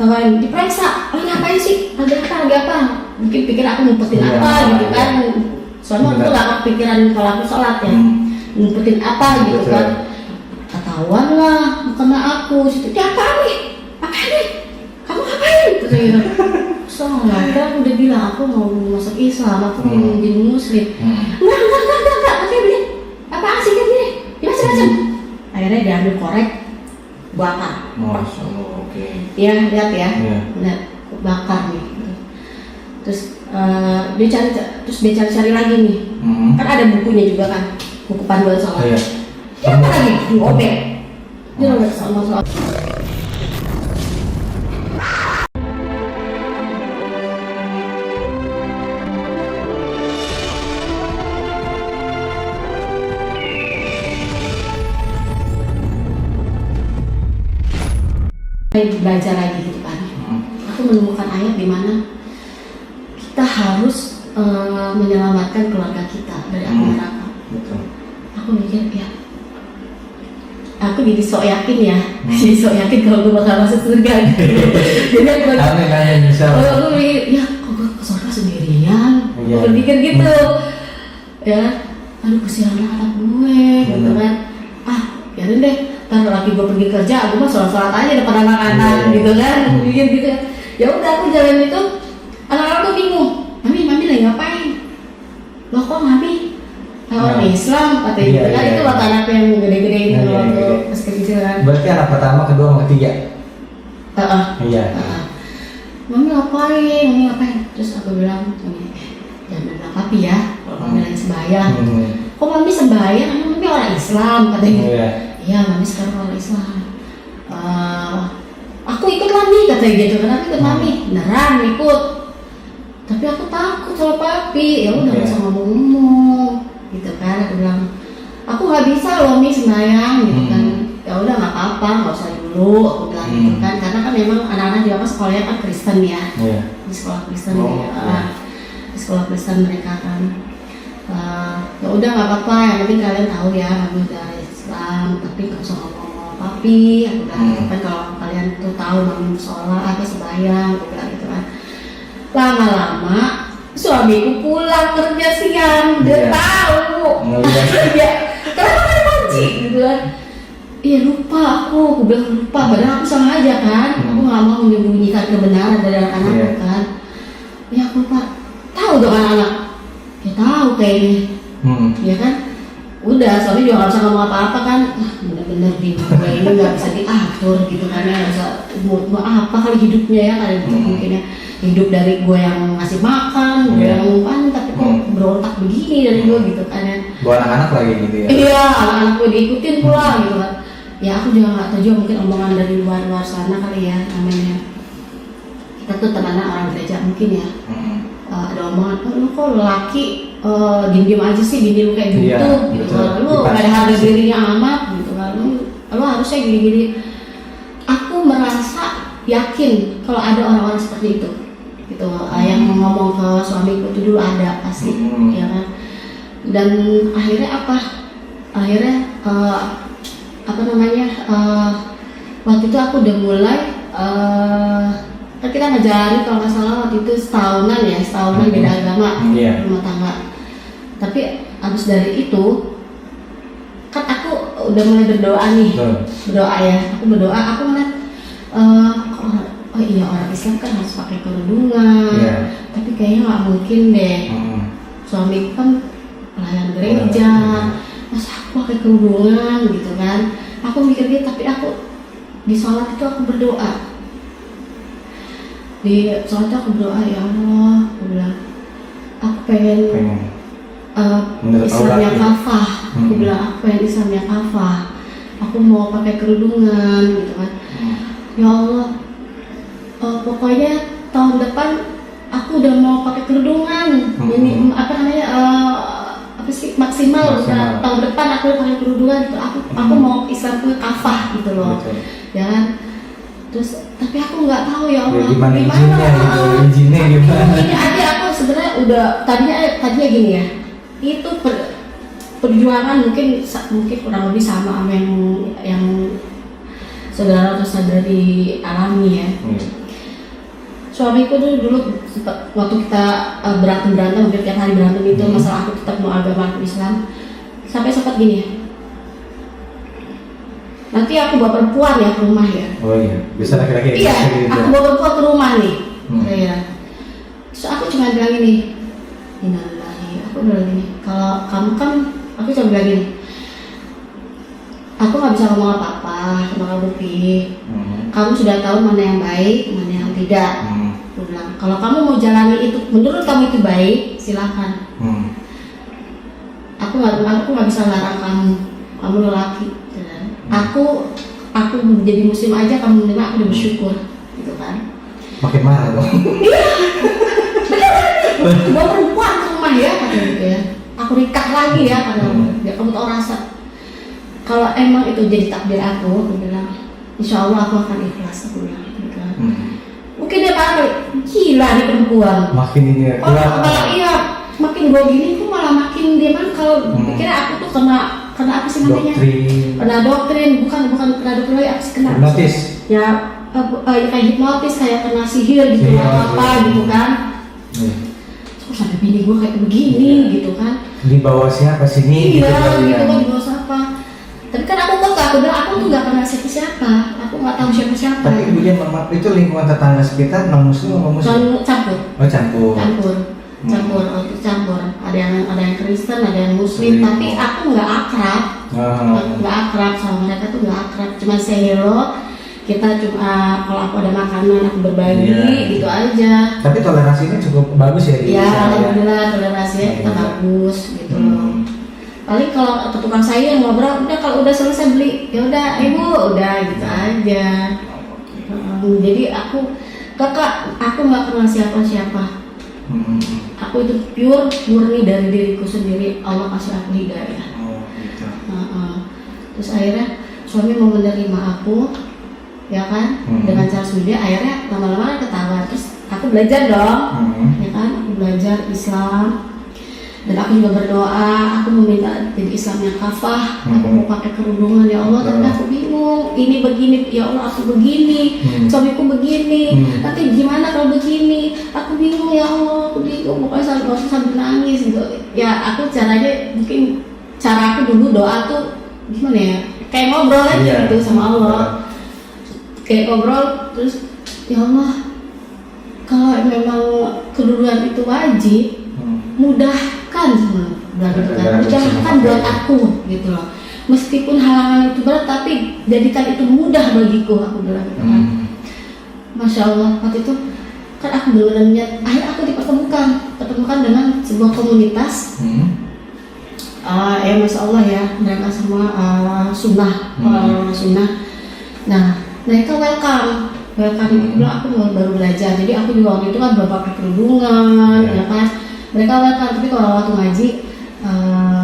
kawan diperiksa, ngapain sih? Ada apa? Mungkin pikir aku ngumpetin apa gitu kan. Soalnya aku gak kepikiran kalau aku sholat ya, ngumpetin apa gitu kan. Ketahuan lah, kena aku. Dia apaan nih? Kamu ngapain? Terus gitu. Soalnya kan aku udah bilang aku mau masuk Islam, aku mau jadi muslim. Enggak, oke begini. Apaan sih kan gini? Macam-macam. Akhirnya diambil korek, bakar. Masya Allah, oke. Iya, lihat ya. Lihat, bakar nih. Terus dia cari lagi nih. Kan ada bukunya juga kan, buku panduan sholat. Dia apa lagi? Diobek. Dia robek sama sholat. Belajar lagi gitu kan. Aku menemukan ayat di mana kita harus menyelamatkan keluarga kita dari api neraka. Aku mikir ya, aku jadi sok yakin ya, jadi sok yakin kalau gue bakal masuk surga. Jadi aku mikir ya, kok gue ke surga sendirian? Aku pikir gitu. Ya, aduh kesian anak gue, gitu kan. Biarin deh. Ntar lagi gue pergi kerja, gue mah sholat aja depan anak-anak gitu kan, gitu. Ya udah aku jalan itu, anak-anak tuh bingung, mami lagi ngapain? Loh kok mami? Orang Islam katanya gitu kan, itu waktu anak yang gede-gede itu waktu pas kecil kan. Berarti anak pertama, kedua, sama ketiga? Iya. Mami ngapain? Terus aku bilang, jangan bilang papi ya, kalau mami lagi sembahyang. Kok mami sembahyang? Mami orang Islam katanya. Iya, mami sekarang orang Islam. Aku ikut mami katanya gitu kan, aku ikut mami, beneran ikut. Tapi aku takut sama papi. Ya udah nggak usah ngomong, gitu kan. Aku bilang, aku nggak bisa loh mi sembahyang, gitu kan. Ya udah nggak apa-apa, nggak usah dulu. Aku bilang gitu kan, karena kan memang anak-anak juga kan sekolahnya kan Kristen ya, di sekolah Kristen di sekolah Kristen mereka kan. Ya udah nggak apa-apa, yang penting kalian tahu ya kami dari Islam, tapi nggak usah ngomong papi. Aku bilang gitu kan, kalau kalian tuh tahu mami sholat atau sembahyang, aku bilang gitu kan. Lama-lama suamiku pulang kerja siang, dia tahu. Ya, kenapa kan kunci gitu kan? Iya lupa aku bilang lupa, padahal aku sengaja kan. Aku nggak mau menyembunyikan kebenaran dari anak-anak kan. Ya aku lupa. Tahu dong anak-anak. Ya tahu kayaknya. Ya kan? Udah, suami juga gak bisa ngomong apa-apa kan. Bener-bener bingung gue ini gak bisa diatur gitu kan ya. Gak bisa, mau apa kali hidupnya ya kali gitu mungkin ya. Hidup dari gue yang ngasih makan, gue yang ngumpan, tapi kok berontak begini dari gue gitu kan ya. Buat anak-anak lagi gitu ya? Iya, anak-anak gue diikutin pula gitu kan. Ya aku juga gak tahu juga, mungkin omongan dari luar sana kali ya namanya. Kita tuh temannya orang gereja mungkin ya. Ada omongan, lu kok lelaki diem-diem aja sih, bini lu kayak gitu, gitu kan. Lu gak ada harga dirinya amat gitu kan. Lu harusnya gini-gini. Aku merasa yakin kalau ada orang-orang seperti itu gitu, yang ngomong ke suamiku itu dulu ada pasti, ya kan. Dan akhirnya waktu itu aku udah mulai kan kita ngejalanin kalau nggak salah waktu itu setahunan beda agama, rumah tangga. Tapi abis dari itu kan aku udah mulai berdoa nih, aku berdoa, aku ngeliat oh iya orang Islam kan harus pakai kerudungan, tapi kayaknya nggak mungkin deh. Suami kan pelayan gereja, masa aku pakai kerudungan gitu kan. Aku mikir gitu, tapi aku di sholat itu aku berdoa. Di sholat aku berdoa, ya Allah, aku bilang aku pengen Islam yang kafah. Aku bilang aku pengen Islam yang kafah. Aku mau pakai kerudungan gitu kan. Ya Allah, pokoknya tahun depan aku udah mau pakai kerudungan. Ini maksimal. Tahun depan aku udah pakai kerudungan gitu. Aku mau Islamku kafah gitu loh. Ya kan? Terus tapi aku nggak tahu ya Allah gimana izinnya gimana. Ini aja aku sebenarnya udah tadinya gini ya. Itu perjuangan mungkin kurang lebih sama yang saudara atau saudari alami ya. suamiku tuh dulu sempat waktu kita berantem hampir tiap hari berantem itu masalah aku tetap mau agama aku Islam, sampai sempat gini ya, nanti aku bawa perempuan ya ke rumah ya. Oh iya, bisa laki-laki. Iya, aku bawa perempuan ke rumah nih. Ya. Terus aku cuma bilang gini, innalillahi, aku bilang gini, kalau kamu kan, aku cuma bilang gini, aku nggak bisa ngomong apa-apa sama kamu Pi. Kamu sudah tahu mana yang baik, mana yang tidak. Aku bilang, kalau kamu mau jalani itu, menurut kamu itu baik, silakan. Aku nggak bisa larang kamu lelaki. Aku menjadi muslim aja kamu menerima, aku udah bersyukur, gitu kan? Makin marah dong. Bawa perempuan ke rumah ya, katanya gitu ya. Aku nikah lagi ya, padahal biar kamu tahu rasa. Kalau emang itu jadi takdir aku bilang, insya Allah aku akan ikhlas, aku bilang gitu kan. Mungkin dia parah, gila nih perempuan. Makin ini ya. Iya, makin gue gini, aku malah makin dia kan kalau pikirnya aku tuh kena apa sih namanya? Doktrin, bukan kena doktrin lagi, aku sih kena. Hipnotis. Ya, kayak hipnotis, kayak kena sihir gitu, apa gitu kan. Terus sampai bini gue kayak begini gitu kan. Di bawah siapa sini? Iya, gitu kan di bawah siapa. Tapi kan aku bilang aku tuh nggak kenal siapa, aku nggak tahu siapa. Tapi kemudian itu lingkungan tetangga sekitar non muslim atau muslim? Campur. Oh campur. Campur. Ada yang Kristen, ada yang Muslim. Tapi aku nggak akrab. Nggak akrab sama mereka tuh nggak akrab. Cuma say hello. Kita cuma kalau aku ada makanan aku berbagi gitu aja. Tapi toleransinya cukup bagus ya di Iya, alhamdulillah toleransinya kita bagus gitu loh. Paling kalau tukang sayur ngobrol, udah kalau udah selesai beli, ya udah ibu, udah gitu aja. Jadi kakak nggak kenal siapa. Aku itu murni dari diriku sendiri, Allah kasih aku hidayah. Gitu. Terus akhirnya suami mau menerima aku, ya kan, dengan cara sendiri. Akhirnya lama-lama ketawa. Terus aku belajar dong, ya kan, aku belajar Islam. Dan aku juga berdoa, aku meminta jadi Islam yang kafah. Aku mau pakai kerudungan, ya Allah, tapi aku bingung. Ini begini, ya Allah, aku begini, suamiku begini. Nanti gimana kalau begini? Aku bingung, ya Allah, aku bingung. Pokoknya sambil nangis gitu. Ya aku caranya mungkin cara aku dulu doa tuh gimana ya? Kayak ngobrol aja gitu sama Allah. Kayak ngobrol terus, ya Allah, kalau memang kerudungan itu wajib, mudahkan semua, mudahkan buat aku gitu loh. Meskipun halangan itu berat, tapi jadikan itu mudah bagiku, aku bilang gitu kan. Masya Allah, waktu itu kan aku benar-benar niat. Akhirnya aku dipertemukan dengan sebuah komunitas. Ya Masya Allah ya, mereka semua sunnah. Nah, mereka welcome. Aku bilang aku baru belajar, jadi aku juga waktu itu kan belum pakai kerudungan, ya kan. Mereka welcome, tapi kalau waktu ngaji,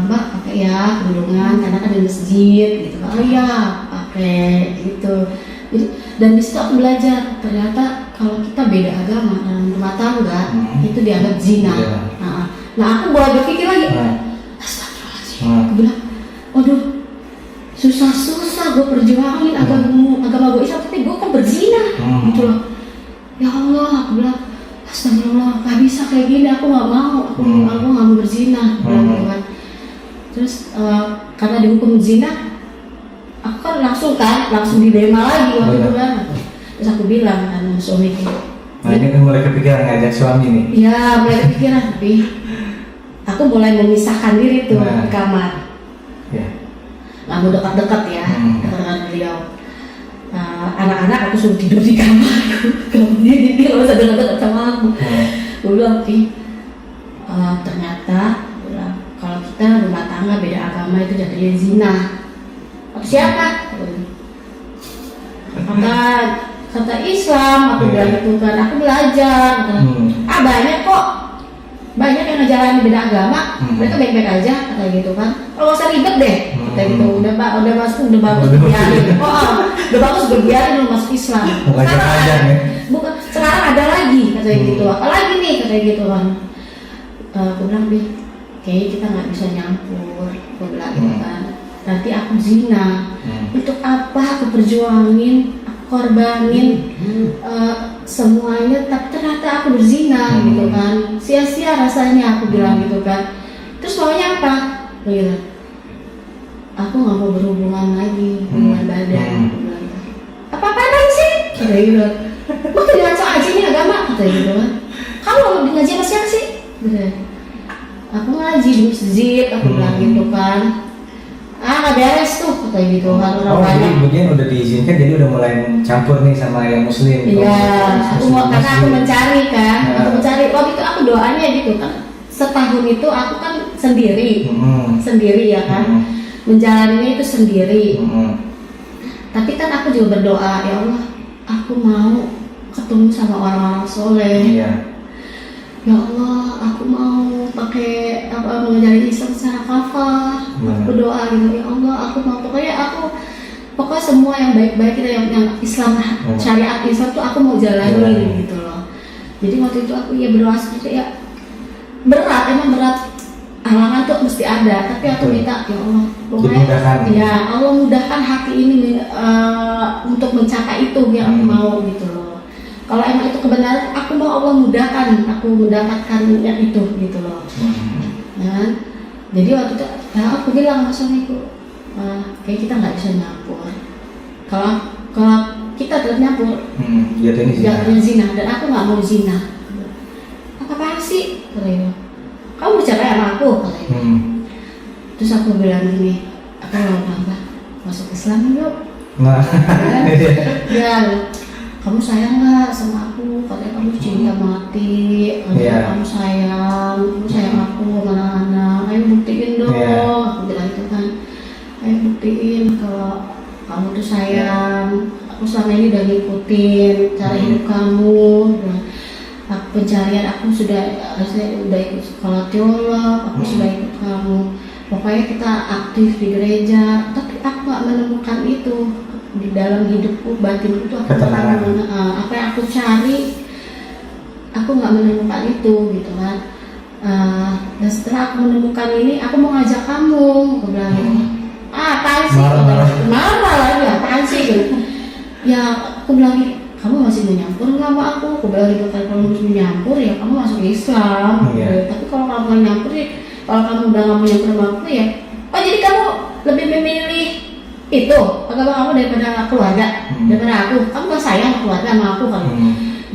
Mbak pakai ya kerudungan karena kan di masjid gitu. Oh iya pakai gitu. Jadi, dan di situ aku belajar ternyata kalau kita beda agama dalam rumah tangga itu dianggap zina. Nah aku boleh berpikir lagi, astagfirullahaladzim. Aku bilang, waduh, susah gue perjuangin agama gue Islam, tapi gue kan berzina gitu loh. Ya Allah, aku bilang, astagfirullah, gak bisa kayak gini, aku gak mau, aku gak mau berzina. Terus karena dihukum zina, aku kan langsung dilema lagi waktu itu kan. Terus aku bilang kan suamiku, nah ini kan mulai kepikiran ngajak suami nih. Iya, mulai kepikiran, tapi aku mulai memisahkan diri tuh di kamar. Nggak mau dekat-dekat ya, dekat-dekat beliau. Anak-anak aku suruh tidur di kamar. Kalau dia nggak usah dekat-dekat sama aku. Gue bilang, ternyata kalau kita rumah tangga beda agama itu jadinya zina. Atau siapa? Kata Islam, aku bilang gitu kan. Aku belajar. Banyak yang ngejalanin beda agama, mereka baik-baik aja, kata gitu kan. Kalau usah ribet deh, kata gitu. Udah bagus biarin. Udah bagus biarin lu masuk Islam. Sekarang ada lagi, kata gitu. Apalagi nih, kata gitu kan. Aku bilang nih, kayaknya kita nggak bisa nyampur, aku bilang gitu kan. Nanti aku zina. Untuk apa aku perjuangin, aku korbanin semuanya, tapi gitu kan, sia-sia rasanya aku bilang gitu kan. Terus maunya apa? Gitu. Aku nggak mau berhubungan lagi, hubungan badan. Aku bilang gitu. Apa-apaan sih? Kata gitu. Lu tuh ngaco aja nih agama, kata gitu kan. Kamu ngaji sama siapa sih? Gitu. Aku ngaji di masjid, aku bilang gitu kan. Nggak beres tuh, kata gitu kan. Jadi begini udah diizinkan, jadi udah mulai campur nih sama yang muslim. Iya, karena aku mencari kan, aku mencari. Waktu itu aku doanya gitu kan. Setahun itu aku kan sendiri ya kan, menjalaninya itu sendiri. Tapi kan aku juga berdoa, ya Allah, aku mau ketemu sama orang-orang soleh. Ya Allah, aku mau pakai mengajarin Islam secara kafah. Aku doa gitu, ya Allah, aku mau pokoknya semua yang baik-baik kita yang Islam, syariat Islam tuh aku mau jalani gitu loh. Jadi waktu itu aku ya berdoa seperti ya berat, emang berat, halangan tuh mesti ada, tapi aku minta ya Allah, pokoknya ya Allah mudahkan hati ini untuk mencapai itu yang aku mau gitu loh. Kalau emang itu kebenaran, aku mau Allah mudahkan, aku mendapatkan yang itu gitu loh. Nah, jadi waktu itu aku bilang sama suamiku, kayak kita nggak bisa nyampur. Kalau kita tetap nyampur, jatuhnya zina, dan aku nggak mau zina. Apa sih? Katanya, kamu bercerai sama aku, katanya. Terus aku bilang gini, aku mau masuk Islam yuk. Ya, kamu sayang nggak sama aku? Katanya kamu cinta mati, kamu sayang aku sama anak-anak. Ayo buktiin dong, aku bilang gitu kan. Ayo buktiin kalau kamu tuh sayang. Aku selama ini udah ngikutin cara hidup kamu. Pencarian aku sudah ikut sekolah teolog, aku sudah ikut kamu. Pokoknya kita aktif di gereja, tapi aku gak menemukan itu di dalam hidupku, batinku itu aku apa yang aku cari, aku gak menemukan itu gitu kan. Dan setelah aku menemukan ini, aku mau ngajak kamu, aku bilang gitu. Apaan sih? Marah lagi, apaan sih gitu. Ya aku bilang gitu, kamu masih menyampur nggak sama aku? Aku bilang gitu kan, kalau masih menyampur ya kamu masuk Islam. Tapi kalau kamu nggak nyampur ya, kalau kamu udah nggak menyampur sama aku ya, jadi kamu lebih memilih itu agama kamu daripada keluarga, daripada aku. Kamu nggak sayang sama keluarga sama aku kan?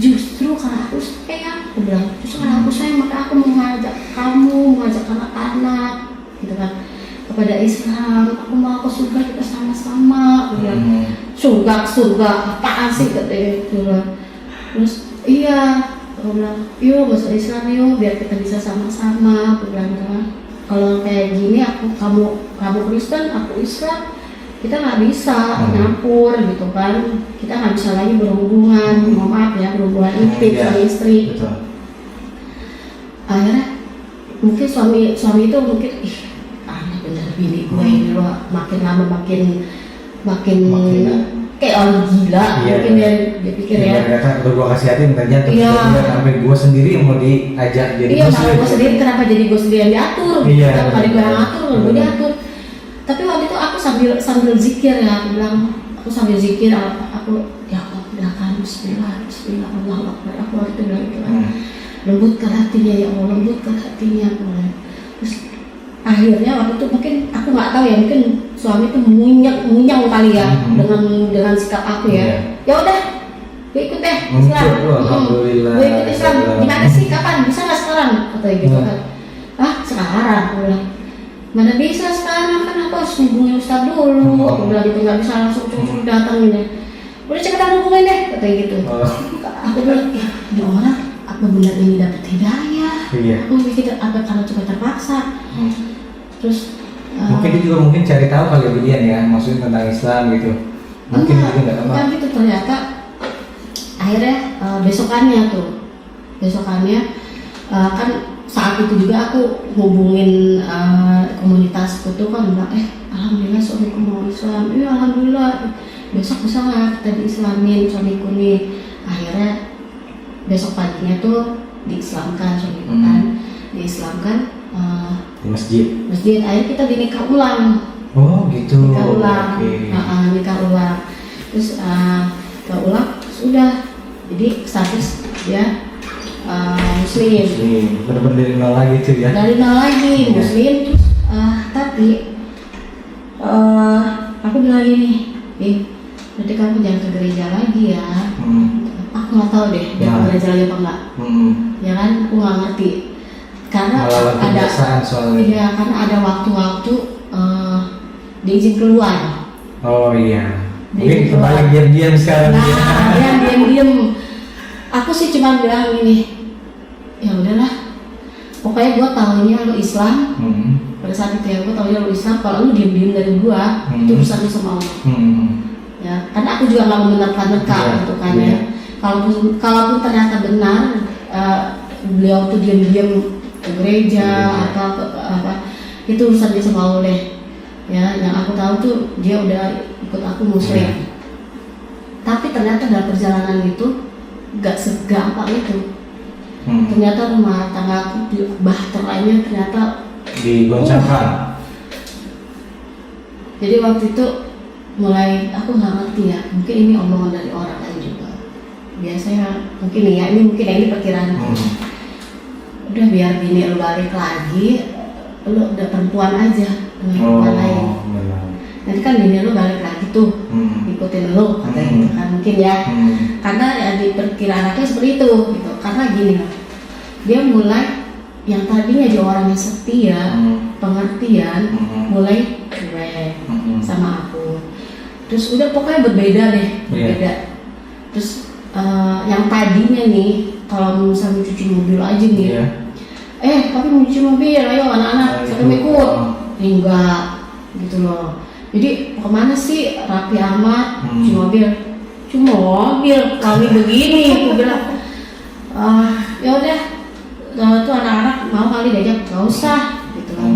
Justru karena aku sayang, aku bilang justru karena aku sayang maka aku mengajak kamu, mengajak anak-anak gitu kan kepada Islam. Aku mau ke surga, kita sama-sama. Aku bilang surga apaan sih katanya. Terus iya, aku bilang yuk masuk Islam yuk biar kita bisa sama-sama. Aku bilang kalau kayak gini kamu Kristen, aku Islam, kita nggak bisa nyampur gitu kan. Kita nggak bisa lagi berhubungan, maaf ya, berhubungan intim sama istri. Akhirnya mungkin suami itu mungkin bener bini gue ini loh, makin lama makin kayak orang gila. Mungkin dia pikir ya gue kasih hati mintanya sampai gue sendiri yang mau diajak jadi muslim. Gue sendiri, kenapa jadi gue sendiri yang diatur? Kenapa gue yang ngatur, gue diatur. Tapi waktu itu aku sambil zikir ya, aku sambil zikir, aku ya Allah bilangkan Bismillah Allahu Akbar. Aku waktu itu bilang gitu kan, lembutkan hatinya ya Allah, lembutkan hatinya. Terus akhirnya waktu itu mungkin aku nggak tahu ya, mungkin suami itu munyang kali ya dengan sikap aku ya. Ya udah, gue ikut deh Islam. Gue ikut Islam. Gimana sih? Kapan? Bisa nggak sekarang? Katanya gitu kan. Sekarang? Aku bilang, mana bisa sekarang, kan aku harus hubungi Ustaz dulu. Aku bilang gitu, nggak bisa langsung cuma datang ini. Udah cepetan hubungin deh, katanya gitu. Aku bilang, ini orang apa benar ini dapat hidayah? Aku mikir apa karena cuma terpaksa. Terus mungkin dia juga cari tahu kali begini ya, maksudnya tentang Islam gitu. Mungkin dia nggak tahu. Kan gitu ternyata akhirnya besokannya kan saat itu juga aku hubungin komunitasku tuh kan bilang alhamdulillah suamiku mau Islam. Iya alhamdulillah, besok bisa nggak kita diislamin suamiku nih. Akhirnya besok paginya tuh diislamkan suamiku kan, diislamkan di masjid. Akhirnya kita dinikah ulang. Oh gitu. Nikah ulang. Nikah ulang. Terus nikah ulang sudah. Jadi status dia Muslim. Bener-bener dari nol lagi tuh ya. Dari nol lagi Iya. Muslim terus tapi aku bilang gini, berarti kamu jangan ke gereja lagi ya. Aku nggak tahu deh dia ke gereja lagi apa enggak. Ya kan, aku nggak ngerti karena Melawan ada kebiasaan soalnya. iya karena ada waktu-waktu diizin keluar. Oh iya. Mungkin Diizin keluar. kembali diam-diam sekarang. Nah, dia diam-diam. Aku sih cuma bilang gini, ya udahlah. Pokoknya gue tahunya lu Islam. Pada saat itu ya gue tahunya lu Islam. Kalau lu diem-diem dari gue, itu urusan lu sama Allah. Ya, karena aku juga nggak membenarkan mereka Iya, gitu kan iya. ya. Kalaupun ternyata benar, beliau tuh diem-diem ke gereja Iya. atau ke apa, itu urusan dia sama Allah deh. Ya, yang aku tahu tuh dia udah ikut aku Muslim. Iya. Tapi ternyata dalam perjalanan itu gak segampang itu. Ternyata rumah tangga aku bahteranya ternyata Digoncangkan. jadi waktu itu mulai aku nggak ngerti ya, mungkin ini omongan dari orang lain juga. Biasanya mungkin ya ini perkiraan. Udah biar bini lu balik lagi, lu udah perempuan aja dengan perempuan lain. Benar. Nanti kan bini lu balik lagi tuh, ikutin lu katanya gitu kan mungkin ya. Karena ya di perkiraan aku seperti itu gitu. Karena gini loh, dia mulai yang tadinya dia orang yang setia, pengertian, mulai cuek sama aku. Terus udah pokoknya berbeda deh, berbeda. Terus yang tadinya nih kalau misalnya cuci mobil aja nih, tapi mau cuci mobil, ayo anak-anak kita ikut, enggak gitu loh. Jadi kemana sih rapi amat cuci mobil, kami begini, aku bilang, ya udah, tuh anak-anak mau kali diajak, nggak usah, gitu kan.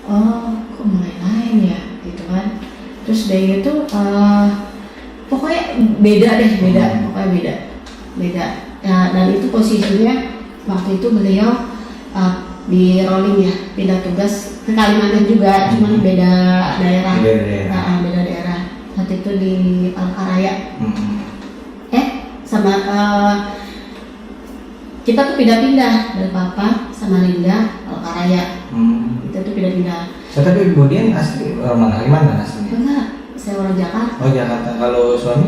Kok mulai lain ya, gitu kan. Terus dari itu pokoknya beda deh, pokoknya beda. Ya, dan itu posisinya waktu itu beliau di rolling ya, pindah tugas ke Kalimantan juga, cuman beda daerah. Beda daerah. Saat itu di Palangkaraya. Sama kita tuh pindah-pindah dari Papa sama Linda Palangkaraya. Kita tuh pindah-pindah. Tapi kemudian asli orang mana? Kalimantan aslinya? Enggak, saya orang Jakarta. Oh Jakarta. Kalau suami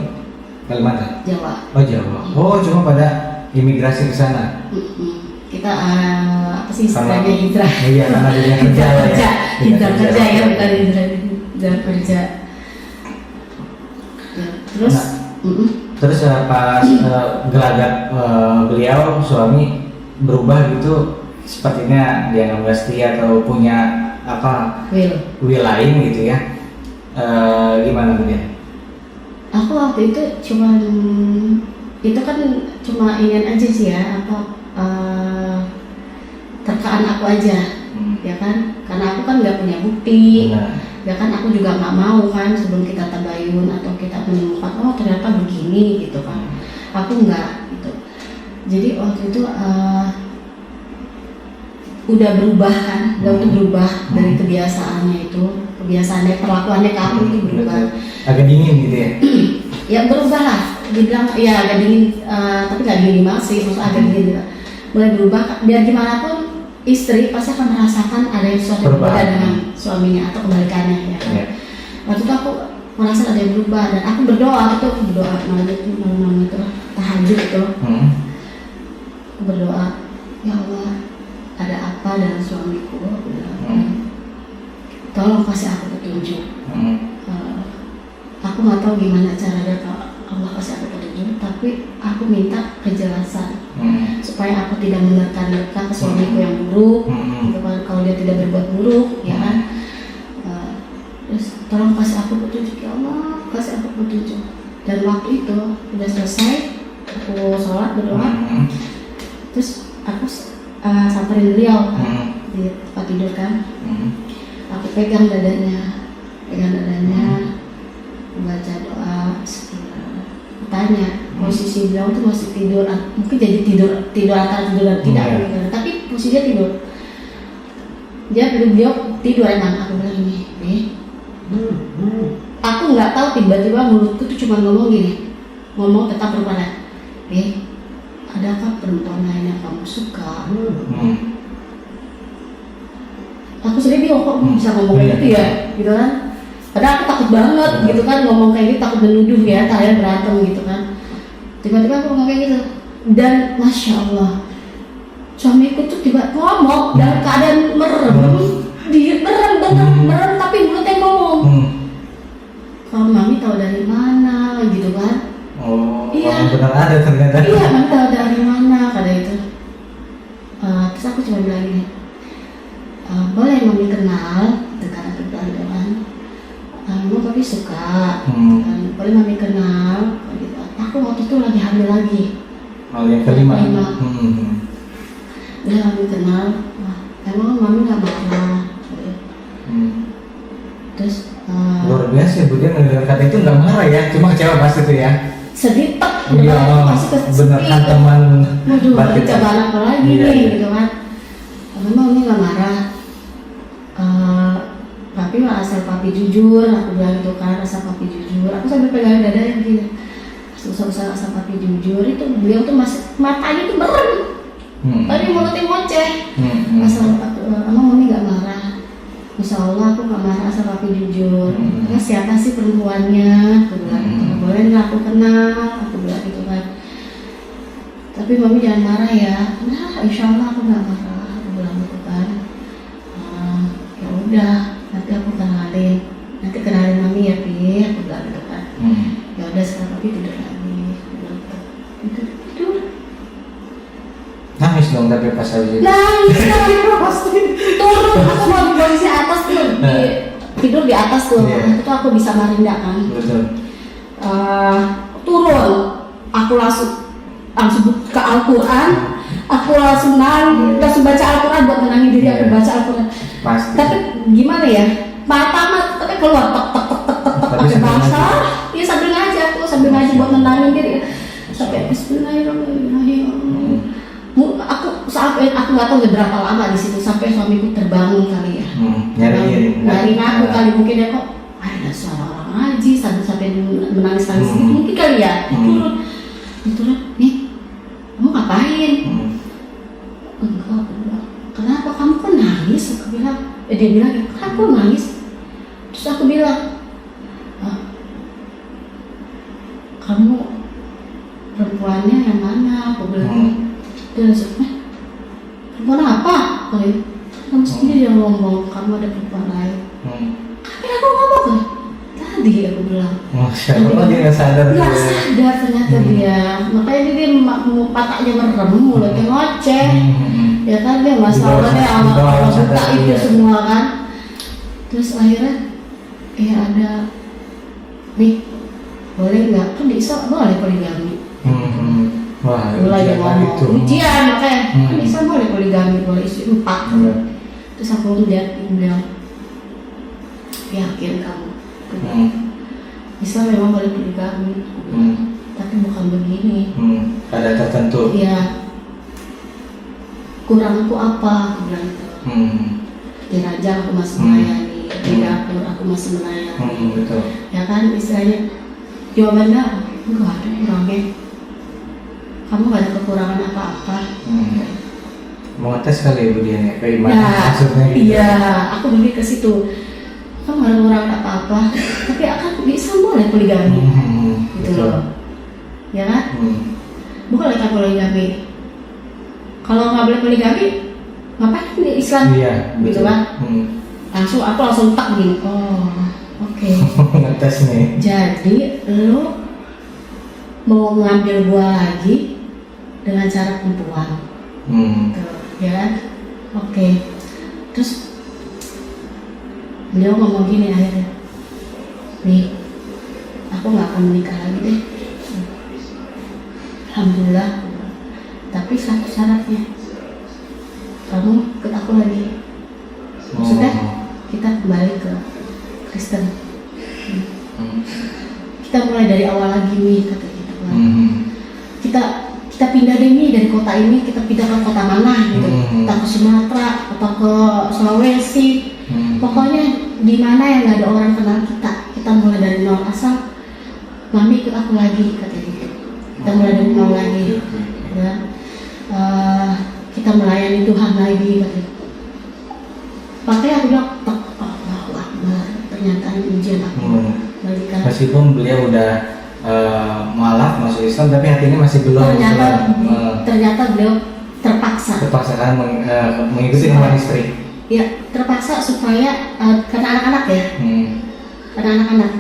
Kalimantan? Jawa. Oh Jawa. Oh cuma pada imigrasi ke sana. Kita apa sih istilahnya hijrah? Iya karena dia kerja. Hijrah kerja ya, bukan hijrah kerja. Ya, terus Terus pas gelagat beliau suami berubah gitu, sepertinya dia nggak setia atau punya apa will lain gitu ya. Gimana kemudian? Aku waktu itu itu kan cuma ingin aja sih ya, terkaan aku aja, ya kan? Karena aku kan nggak punya bukti. Ya kan aku juga nggak mau kan sebelum kita tabayun atau kita menemukan ternyata begini gitu kan, aku nggak gitu. Jadi waktu itu udah berubah kan, udah berubah dari kebiasaannya perlakuannya ke aku itu berubah. Agak dingin gitu ya? Ya berubah lah, dibilang ya agak dingin, tapi nggak dingin banget sih, maksudnya agak dingin juga. Mulai berubah, biar gimana pun istri pasti akan merasakan ada yang sesuatu yang berbeda dengan suaminya atau kebalikannya ya kan. Waktu itu aku merasa ada yang berubah dan aku berdoa malam itu tahajud itu. Aku berdoa, ya Allah ada apa dengan suamiku, aku bilang, tolong kasih aku petunjuk. Aku nggak tahu gimana caranya kalau Allah kasih aku petunjuk, tapi aku minta kejelasan supaya aku tidak menerka-nerka ke suamiku yang buruk, gitu kan, kalau dia tidak berbuat buruk, ya kan. Terus tolong kasih aku petunjuk ya Allah, kasih aku petunjuk. Dan waktu itu udah selesai, aku sholat berdoa, terus aku samperin beliau kan, di tempat tidur kan, aku pegang dadanya, baca doa, tanya posisi beliau tuh masih tidur, mungkin jadi tidur antara tidur dan tidak, tapi posisinya tidur. Beliau tidur emang. Aku bilang ini, aku nggak tahu tiba-tiba mulutku tuh cuma ngomong gini, ngomong tentang perempuan, adakah perempuan lain yang kamu suka? Aku sendiri bingung kok bisa ngomong kayak gitu ya, gitu kan. Padahal aku takut banget gitu kan, ngomong kayak gitu, takut menuduh ya, kalian berantem gitu kan. Tiba-tiba aku ngomong kayak gitu, dan Masya Allah, suamiku tuh tiba ngomong dalam keadaan merem, dia merem tapi mulutnya ngomong. Kalau mami tahu dari mana gitu kan? Oh, Iya. benar ada ternyata. Iya, mami tahu dari mana kata itu. Terus aku cuma bilang gini, boleh mami kenal, gitu kan, aku bilang gitu kan. Mau papi suka, gitu kan. Boleh mami kenal, gitu. Aku waktu itu lagi hamil lagi. Oh, yang kelima. Udah mami kenal, emang mami nggak marah. Terus luar biasa Bu, dia mendengar kata itu nggak marah ya, cuma kecewa pasti itu ya. sedih tak, Iya, bener kan teman waduh, batin. cobaan apa lagi Iya, nih, iya. gitu kan. Memang ini nggak marah. Papi mah asal papi jujur, aku bilang gitu kan, asal papi jujur. Aku sambil pegang dada yang gini, asal papi jujur. Itu beliau tuh masih matanya tuh merem, tapi mulutnya ngoceh. Asal emang mami nggak marah. Insya Allah aku nggak marah asal papi jujur. Karena siapa sih perempuannya? Aku bilang gitu. Boleh nggak aku kenal? Aku bilang gitu kan. Tapi mami jangan marah ya. Nah, insya Allah aku nggak marah. Aku bilang gitu kan. Ya udah, nanti aku kenalin. Nanti kenalin mami ya Pi. Aku bilang gitu kan. Ya udah sekarang papi tidur lagi. Aku bilang gitu. Tidur. Nangis dong tapi pas habis itu. Nangis pasti turun, aku mau di posisi atas tuh, tidur di atas tuh. Iya. Itu aku bisa marinda kan. Betul. Turun, aku langsung buka Al-Quran, aku langsung baca Al-Quran buat menangin diri aku Iya. baca Al-Quran. Pasti. Tapi gimana ya, mata tapi keluar tek Tapi pakai sambil bahasa. ngaji. Iya sambil ngaji aku ngaji buat menangin diri. Sampai Bismillahirrahmanirrahim. Sampai aku nggak tahu udah berapa lama di situ sampai suamiku terbangun kali ya. Nyariin aku kali mungkin ya kok ada suara orang ngaji sampai menangis gitu mungkin kali ya. Itu nih kamu ngapain? Enggak, aku bilang, kenapa kamu kok nangis? Aku bilang, dia bilang, kenapa kok nangis? Terus aku bilang, kamu perempuannya yang mana? Aku bilang, dia langsung, perempuan apa? Kamu sendiri yang ngomong, kamu ada perempuan lain. Tapi aku ngomong kan, tadi aku bilang. Masya Allah, dia nggak sadar. Nggak sadar ternyata dia, makanya dia matanya merem, mulutnya ngoceh. Ya kan dia masalahnya awal buka itu semua kan. Terus akhirnya, ada, nih, boleh nggak? Kan di Islam boleh poligami. Wah, Mulai dia ngomong, ujian makanya, kan Islam boleh poligami, boleh istri 4. Terus aku bilang, yakin kamu? Islam memang boleh poligami, tapi bukan begini. Ada tertentu. Iya. Kurangku apa? Aku bilang itu. Di ranjang aku masih melayani, di dapur aku masih melayani. Betul. Ya kan istilahnya jawabannya enggak ada kurangnya. Kamu gak ada kekurangan apa-apa. Mau ngetes kali ya Bu dia kayak gimana maksudnya gitu. Iya, aku beli ke situ. Kamu gak ada kekurangan apa-apa, tapi akan bisa boleh poligami. Gitu loh. Ya kan? Bukan lagi poligami. Kalau nggak boleh poligami, ngapain di Islam? Iya, gitu kan? Aku langsung tak gini. Oh, oke. Ngetes nih. Jadi lo mau ngambil gua lagi dengan cara perempuan. Tuh, ya kan? Oke. Terus beliau ngomong gini akhirnya, nih, aku nggak akan menikah lagi deh. Alhamdulillah. Tapi satu syaratnya, kamu ikut aku lagi. Maksudnya kita kembali ke Kristen. Kita mulai dari awal lagi nih kata kita. Kita pindah deh nih dari kota ini, kita pindah ke kota mana gitu. Kita ke Sumatera atau ke Sulawesi. Pokoknya di mana yang nggak ada orang kenal kita mulai dari nol asal. Mami ikut aku lagi kata gitu. Kita mulai dari nol lagi. Ya. kita melayani Tuhan lagi katanya. Makanya aku bilang, Allahu Akbar, ternyata ini ujian aku. Balikan. Meskipun beliau udah malah masuk Islam, tapi hatinya masih belum. Ternyata beliau terpaksa kan mengikuti kemauan istri. Ya, terpaksa supaya karena anak-anak ya. Karena anak-anak.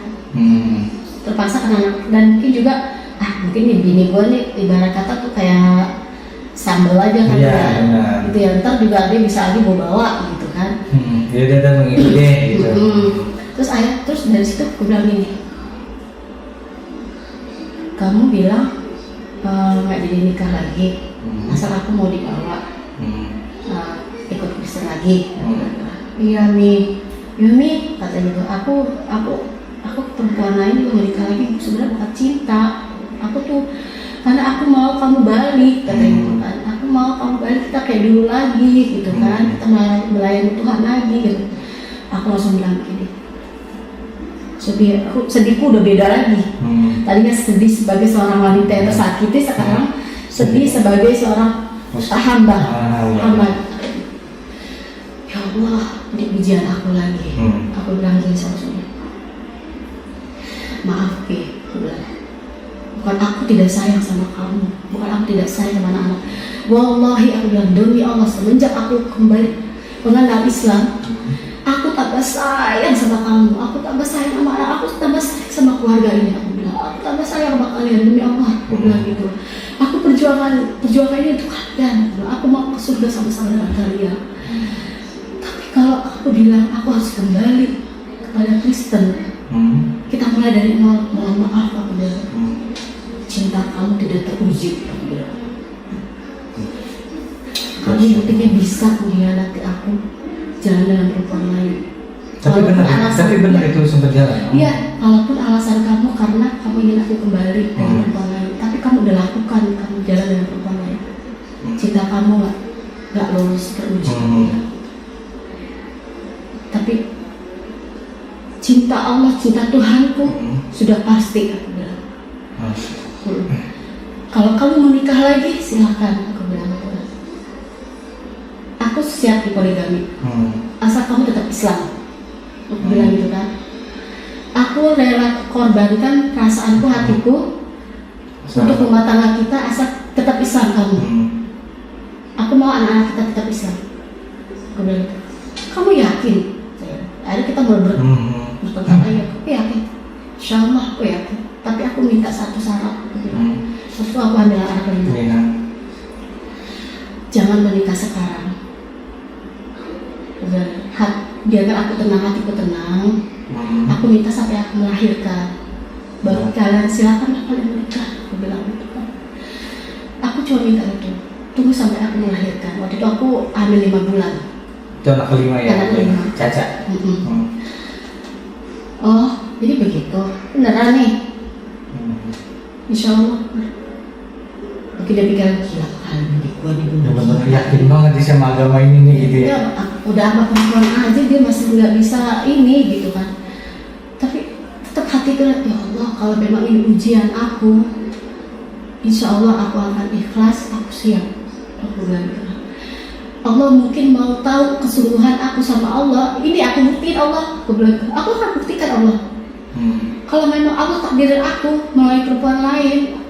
Terpaksa karena anak, dan mungkin juga mungkin nih bini gue nih ibarat kata tuh kayak sambal aja kan ya. Gitu ya, ntar juga dia bisa lagi bawa gitu kan. Dia udah mengikuti gitu. Terus dari situ gue bilang gini, kamu bilang nggak jadi nikah lagi, asal aku mau dibawa ikut Kristen lagi. Iya Mi, katanya gitu. Aku perempuan lain juga mau nikah lagi, sebenarnya bukan cinta. Aku tuh karena aku mau kamu balik, katanya gitu kan. Aku mau kamu balik, kita kayak dulu lagi gitu kan. Kita melayani Tuhan lagi gitu. Aku langsung bilang gini, sedihku udah beda lagi. Tadinya sedih sebagai seorang wanita yang tersakiti, sekarang sedih sebagai seorang hamba. Ya Allah, ini ujian aku lagi. Aku bilang gini sama suami, maaf Pi, aku bilang, bukan aku tidak sayang sama kamu, bukan aku tidak sayang sama anak-anak. Wallahi, aku bilang, demi Allah, semenjak aku kembali mengenal Islam, aku tambah sayang sama kamu, aku tambah sayang sama anak, aku tambah sayang sama keluarga ini. Aku bilang, aku tambah sayang sama kalian, demi Allah. Aku bilang gitu. Aku perjuangannya untuk kalian. Aku mau ke surga sama saudara kalian. Tapi kalau aku bilang aku harus kembali kepada Kristen, kita mulai dari nol. Mohon maaf, aku bilang, cinta kamu tidak teruji. Aku bilang, kamu buktinya bisa mengkhianati aku, jalan dengan perempuan lain. Tapi benar itu sempat jalan. Iya, walaupun alasan kamu karena kamu ingin aku kembali dengan perempuan lain, tapi kamu udah lakukan, kamu jalan dengan perempuan lain. Cinta kamu nggak lolos teruji. Tapi cinta Allah, cinta Tuhanku sudah pasti, aku bilang. Kalau kamu menikah lagi, silakan, aku bilang. Aku siap di poligami, asal kamu tetap Islam. Aku bilang gitu kan. Aku rela korbankan perasaanku, hatiku untuk rumah tangga kita, asal tetap Islam kamu. Aku mau anak-anak kita tetap Islam. Aku bilang gitu. Kamu yakin? Akhirnya kita bertentang aja. Aku yakin, Insya Allah aku yakin. Tapi aku minta satu syarat. Aku bilang, satu, aku ambil anak lima. Jangan menikah sekarang. Biarkan aku tenang, hatiku tenang. Aku minta sampai aku melahirkan, baru kalian silakan kalian menikah. Aku bilang gitu kan. Aku cuma minta itu, tunggu sampai aku melahirkan. Waktu itu aku hamil 5 bulan. Itu anak kelima ya? Anak kelima. Caca. Oh, jadi begitu. Beneran nih? Insya Allah. Mungkin dia pikir gila kali ini gue dibunuh. Bener-bener yakin banget sih sama agama ini nih gitu ya. Udah sama perempuan aja dia masih nggak bisa ini gitu kan. Tapi tetap hatiku, ya Allah, kalau memang ini ujian aku, Insya Allah aku akan ikhlas, aku siap. Aku bilang gitu. Allah mungkin mau tahu kesungguhan aku sama Allah. Ini aku buktiin Allah. Aku bilang, aku akan buktikan Allah. Kalau memang Allah takdirin aku melalui perempuan lain,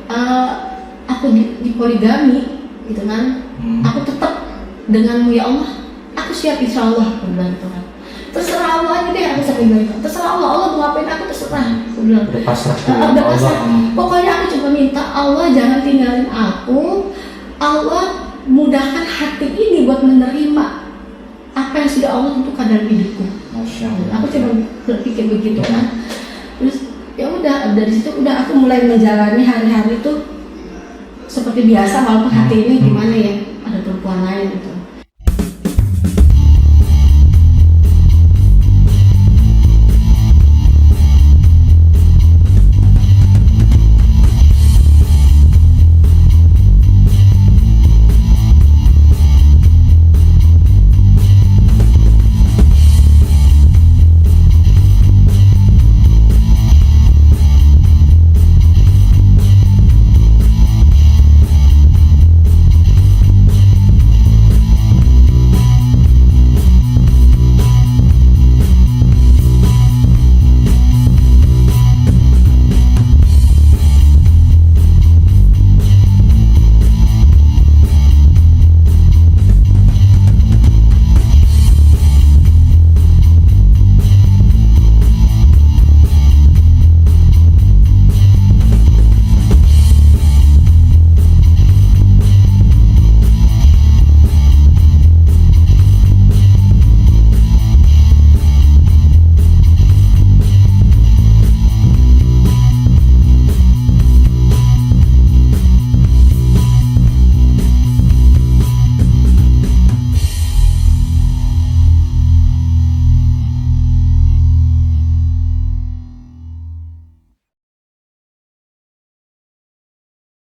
aku di poligami, gitu kan? Aku tetap denganmu ya Allah. Aku siap Insya Allah. Aku bilang gitu kan. Terserah Allah aja deh, aku sering bilang gitu. Terserah Allah, Allah mau ngapain aku terserah. Aku bilang. Udah pasrah. Udah pasrah. Pokoknya aku cuma minta Allah jangan tinggalin aku. Allah mudahkan hati ini buat menerima apa yang sudah Allah tentukan dalam hidupku. Aku cuma berpikir begitu kan. Terus ya udah dari situ udah aku mulai menjalani hari-hari itu seperti biasa, walaupun hati ini gimana ya, ada perempuan lain gitu.